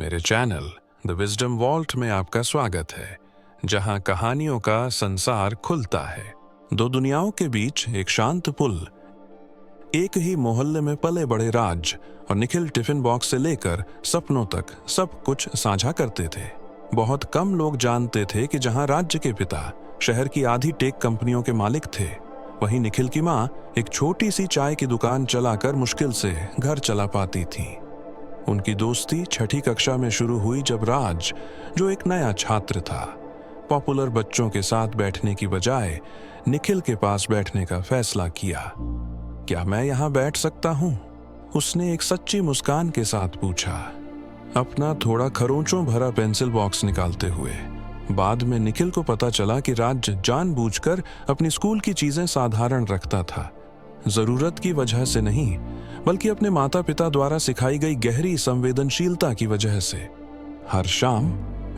मेरे channel the wisdom vault में आपका स्वागत है, जहां कहानियों का संसार खुलता है। दो दुनियाओं के बीच एक शांत पुल। एक ही मोहल्ले में पले बड़े राज और निखिल टिफिन बॉक्स से लेकर सपनों तक सब कुछ साझा करते थे। बहुत कम लोग जानते थे कि जहां राज्य के पिता शहर की आधी टेक कंपनियों के मालिक थे, वहीं निखिल की मां एक छोटी सी चाय की दुकान चलाकर मुश्किल से घर चला पाती थी। उनकी दोस्ती छठी कक्षा में शुरू हुई, जब राज, जो एक नया छात्र था, पॉपुलर बच्चों के साथ बैठने की बजाय निखिल के पास बैठने का फैसला किया। क्या मैं यहाँ बैठ सकता हूँ? उसने एक सच्ची मुस्कान के साथ पूछा, अपना थोड़ा खरोंचों भरा पेंसिल बॉक्स निकालते हुए। बाद में निखिल को पता चला कि राज जानबूझकर अपनी स्कूल की चीजें साधारण रखता था, जरूरत की वजह से नहीं, बल्कि अपने माता पिता द्वारा सिखाई गई गहरी संवेदनशीलता की वजह से। हर शाम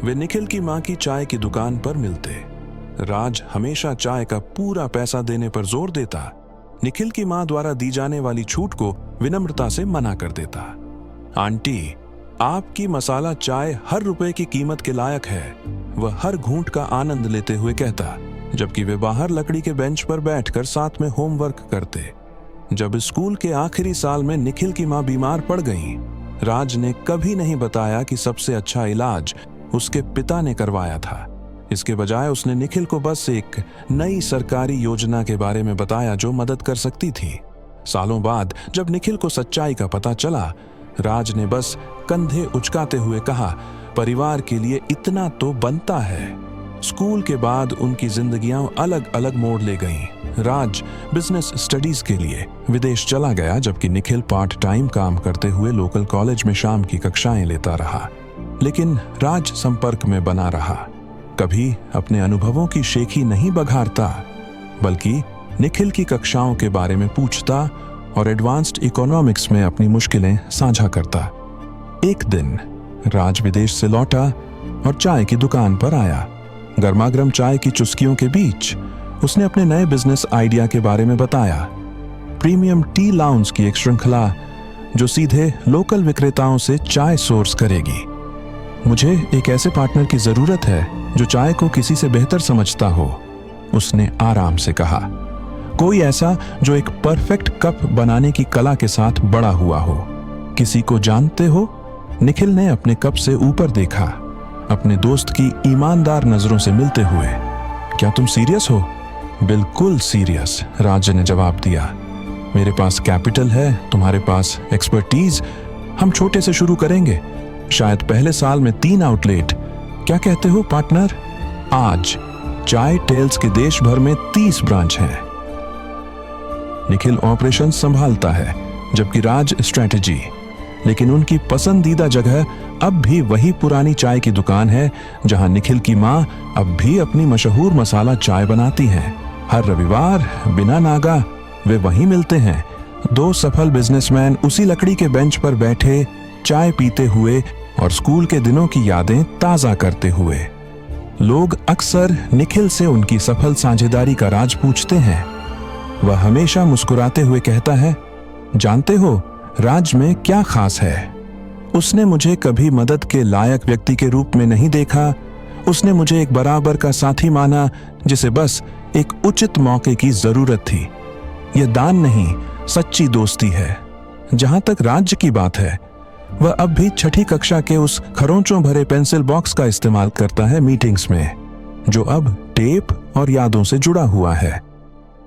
वे निखिल की मां की चाय की दुकान पर मिलते। राज हमेशा चाय का पूरा पैसा देने पर जोर देता, निखिल की मां द्वारा दी जाने वाली छूट को विनम्रता से मना कर देता। आंटी, आपकी मसाला चाय हर रुपए की कीमत के लायक है, वह हर घूंट का आनंद लेते हुए कहता, जबकि वे बाहर लकड़ी के बेंच पर बैठकर साथ में होमवर्क करते। जब स्कूल के आखिरी साल में निखिल की मां बीमार पड़ गई, राज ने कभी नहीं बताया कि सबसे अच्छा इलाज उसके पिता ने करवाया था। इसके बजाय उसने निखिल को बस एक नई सरकारी योजना के बारे में बताया जो मदद कर सकती थी। सालों बाद जब निखिल को सच्चाई का पता चला, राज ने बस कंधे उचकाते हुए कहा, परिवार के लिए इतना तो बनता है। स्कूल के बाद उनकी जिंदगियां अलग अलग मोड़ ले गईं। राज बिजनेस स्टडीज के लिए विदेश चला गया, जबकि निखिल पार्ट टाइम काम करते हुए लोकल कॉलेज में शाम की कक्षाएं लेता रहा। लेकिन राज संपर्क में बना रहा, कभी अपने अनुभवों की शेखी नहीं बघारता, बल्कि निखिल की कक्षाओं के बारे में पूछता और एडवांस्ड इकोनॉमिक्स में अपनी मुश्किलें साझा करता। एक दिन राज विदेश से लौटा और चाय की दुकान पर आया। गर्मागर्म चाय की चुस्कियों के बीच उसने अपने नए बिजनेस आइडिया के बारे में बताया, प्रीमियम टी लाउंज की एक श्रृंखला जो सीधे लोकल विक्रेताओं से चाय सोर्स करेगी। मुझे एक ऐसे पार्टनर की जरूरत है जो चाय को किसी से बेहतर समझता हो, उसने आराम से कहा। कोई ऐसा जो एक परफेक्ट कप बनाने की कला के साथ बड़ा हुआ हो। किसी को जानते हो? निखिल ने अपने कप से ऊपर देखा, अपने दोस्त की ईमानदार नजरों से मिलते हुए। क्या तुम सीरियस हो? बिल्कुल सीरियस, राज ने जवाब दिया। मेरे पास कैपिटल है, तुम्हारे पास एक्सपर्टीज। हम छोटे से शुरू करेंगे, शायद पहले साल में 3 आउटलेट। क्या कहते हो पार्टनर? आज चाय टेल्स के देश भर में 30 ब्रांच हैं। निखिल ऑपरेशन संभालता है, जबकि राज स्ट्रेटेजी। लेकिन उनकी पसंदीदा जगह अब भी वही पुरानी चाय की दुकान है, जहां निखिल की मां अब भी अपनी मशहूर मसाला चाय बनाती हैं। हर रविवार बिना नागा वे वहीं मिलते हैं। 2 सफल बिजनेसमैन उसी लकड़ी के बेंच पर बैठे, चाय पीते हुए और स्कूल के दिनों की यादें ताजा करते हुए। लोग अक्सर निखिल से उनकी सफल साझेदारी का राज पूछते हैं। वह हमेशा मुस्कुराते हुए कहता है, जानते हो राज में क्या खास है? उसने मुझे कभी मदद के लायक व्यक्ति के रूप में नहीं देखा। उसने मुझे एक बराबर का साथी माना, जिसे बस एक उचित मौके की जरूरत थी। यह दान नहीं, सच्ची दोस्ती है। जहां तक राज्य की बात है, वह अब भी छठी कक्षा के उस खरोंचों भरे पेंसिल बॉक्स का इस्तेमाल करता है मीटिंग्स में, जो अब टेप और यादों से जुड़ा हुआ है।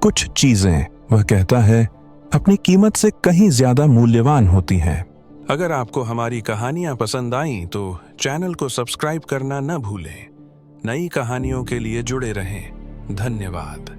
कुछ चीजें, वह कहता है, अपनी कीमत से कहीं ज्यादा मूल्यवान होती हैं। अगर आपको हमारी कहानियां पसंद आईं तो चैनल को सब्सक्राइब करना न भूलें। नई कहानियों के लिए जुड़े रहें। धन्यवाद।